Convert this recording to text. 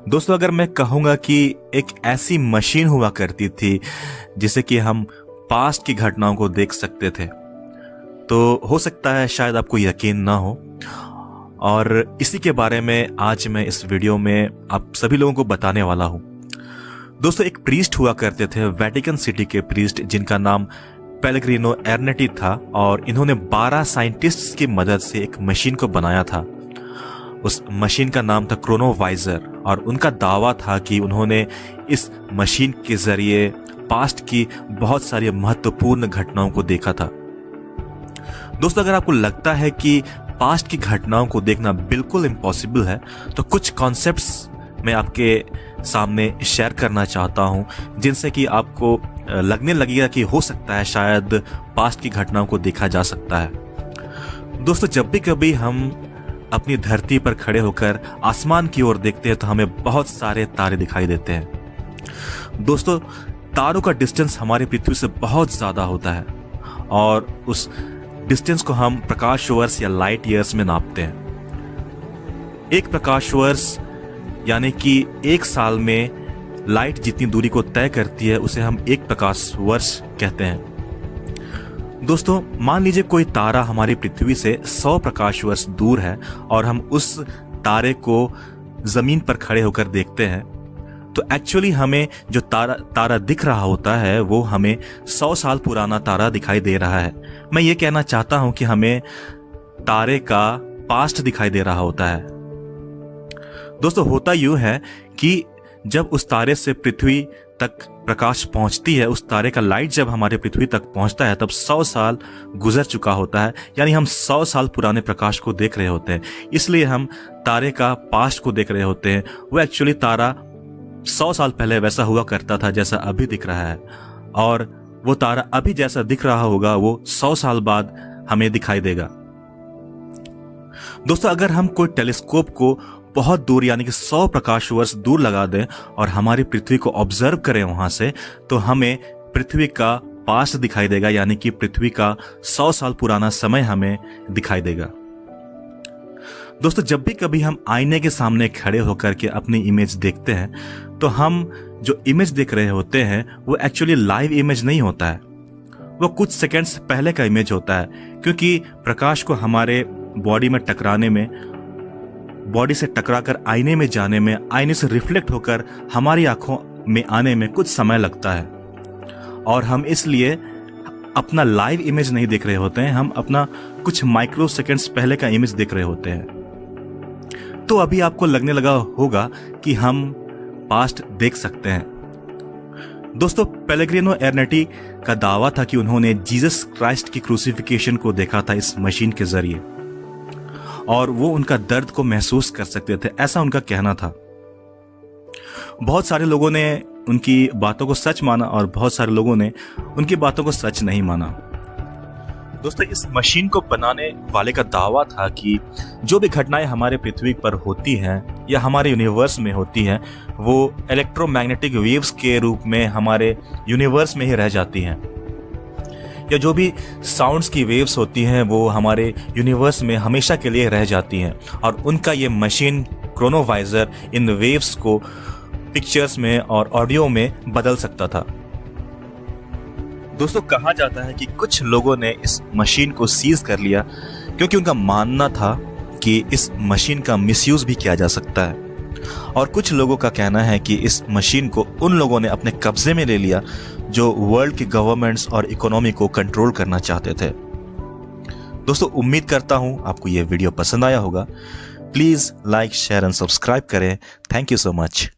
दोस्तों, अगर मैं कहूँगा कि एक ऐसी मशीन हुआ करती थी जिसे कि हम पास्ट की घटनाओं को देख सकते थे, तो हो सकता है शायद आपको यकीन ना हो। और इसी के बारे में आज मैं इस वीडियो में आप सभी लोगों को बताने वाला हूँ। दोस्तों, एक प्रीस्ट हुआ करते थे, वेटिकन सिटी के प्रीस्ट, जिनका नाम पेलेग्रिनो एर्नेटी था, और इन्होंने 12 साइंटिस्ट्स की मदद से एक मशीन को बनाया था। उस मशीन का नाम था क्रोनोवाइजर, और उनका दावा था कि उन्होंने इस मशीन के जरिए पास्ट की बहुत सारी महत्वपूर्ण घटनाओं को देखा था। दोस्तों, अगर आपको लगता है कि पास्ट की घटनाओं को देखना बिल्कुल इम्पॉसिबल है, तो कुछ कॉन्सेप्ट्स मैं आपके सामने शेयर करना चाहता हूं, जिनसे कि आपको लगने लगेगा कि हो सकता है शायद पास्ट की घटनाओं को देखा जा सकता है। दोस्तों, जब भी कभी हम अपनी धरती पर खड़े होकर आसमान की ओर देखते हैं तो हमें बहुत सारे तारे दिखाई देते हैं। दोस्तों, तारों का डिस्टेंस हमारी पृथ्वी से बहुत ज्यादा होता है, और उस डिस्टेंस को हम प्रकाश वर्ष या लाइट ईयर्स में नापते हैं। एक प्रकाश वर्ष यानी कि एक साल में लाइट जितनी दूरी को तय करती है उसे हम एक प्रकाश वर्ष कहते हैं। दोस्तों, मान लीजिए कोई तारा हमारी पृथ्वी से 100 प्रकाश वर्ष दूर है, और हम उस तारे को जमीन पर खड़े होकर देखते हैं, तो एक्चुअली हमें जो तारा दिख रहा होता है वो हमें 100 साल पुराना तारा दिखाई दे रहा है। मैं ये कहना चाहता हूं कि हमें तारे का पास्ट दिखाई दे रहा होता है। दोस्तों, होता यूं है कि जब उस तारे से पृथ्वी तक प्रकाश पहुंचती है, उस तारे का लाइट जब हमारे पृथ्वी तक पहुंचता है, तब 100 साल गुजर चुका होता है, यानी हम 100 साल पुराने प्रकाश को देख रहे होते हैं। इसलिए हम तारे का पास्ट को देख रहे होते हैं। वो एक्चुअली तारा 100 साल पहले वैसा हुआ करता था जैसा अभी दिख रहा है, और वो तारा अभी जैसा दिख रहा होगा वो 100 साल बाद हमें दिखाई देगा। दोस्तों, अगर हम कोई टेलीस्कोप को बहुत दूर यानी कि 100 प्रकाश वर्ष दूर लगा दें और हमारी पृथ्वी को ऑब्जर्व करें वहां से, तो हमें पृथ्वी का पास्ट दिखाई देगा, यानी कि पृथ्वी का 100 साल पुराना समय हमें दिखाई देगा। दोस्तों, जब भी कभी हम आईने के सामने खड़े होकर के अपनी इमेज देखते हैं, तो हम जो इमेज देख रहे होते हैं वो एक्चुअली लाइव इमेज नहीं होता है, वो कुछ सेकंड्स पहले का इमेज होता है, क्योंकि प्रकाश को हमारे बॉडी में टकराने में, बॉडी से टकराकर आईने में जाने में, आईने से रिफ्लेक्ट होकर हमारी आंखों में आने में कुछ समय लगता है, और हम इसलिए अपना लाइव इमेज नहीं देख रहे होते हैं, हम अपना कुछ माइक्रो सेकंड्स पहले का इमेज देख रहे होते हैं। तो अभी आपको लगने लगा होगा कि हम पास्ट देख सकते हैं। दोस्तों, पेलेग्रिनो एर्नेटी का दावा था कि उन्होंने जीसस क्राइस्ट की क्रूसिफिकेशन को देखा था इस मशीन के जरिए, और वो उनका दर्द को महसूस कर सकते थे, ऐसा उनका कहना था। बहुत सारे लोगों ने उनकी बातों को सच माना, और बहुत सारे लोगों ने उनकी बातों को सच नहीं माना। दोस्तों, इस मशीन को बनाने वाले का दावा था कि जो भी घटनाएं हमारे पृथ्वी पर होती हैं या हमारे यूनिवर्स में होती हैं, वो इलेक्ट्रोमैग्नेटिक वेव्स के रूप में हमारे यूनिवर्स में ही रह जाती हैं, या जो भी साउंड्स की वेव्स होती हैं वो हमारे यूनिवर्स में हमेशा के लिए रह जाती हैं, और उनका ये मशीन क्रोनोवाइजर इन वेव्स को पिक्चर्स में और ऑडियो में बदल सकता था। दोस्तों, कहा जाता है कि कुछ लोगों ने इस मशीन को सीज कर लिया क्योंकि उनका मानना था कि इस मशीन का मिसयूज भी किया जा सकता है, और कुछ लोगों का कहना है कि इस मशीन को उन लोगों ने अपने कब्जे में ले लिया जो वर्ल्ड की गवर्नमेंट्स और इकोनॉमी को कंट्रोल करना चाहते थे। दोस्तों, उम्मीद करता हूं आपको यह वीडियो पसंद आया होगा। Please like, share and subscribe करें। Thank you so much.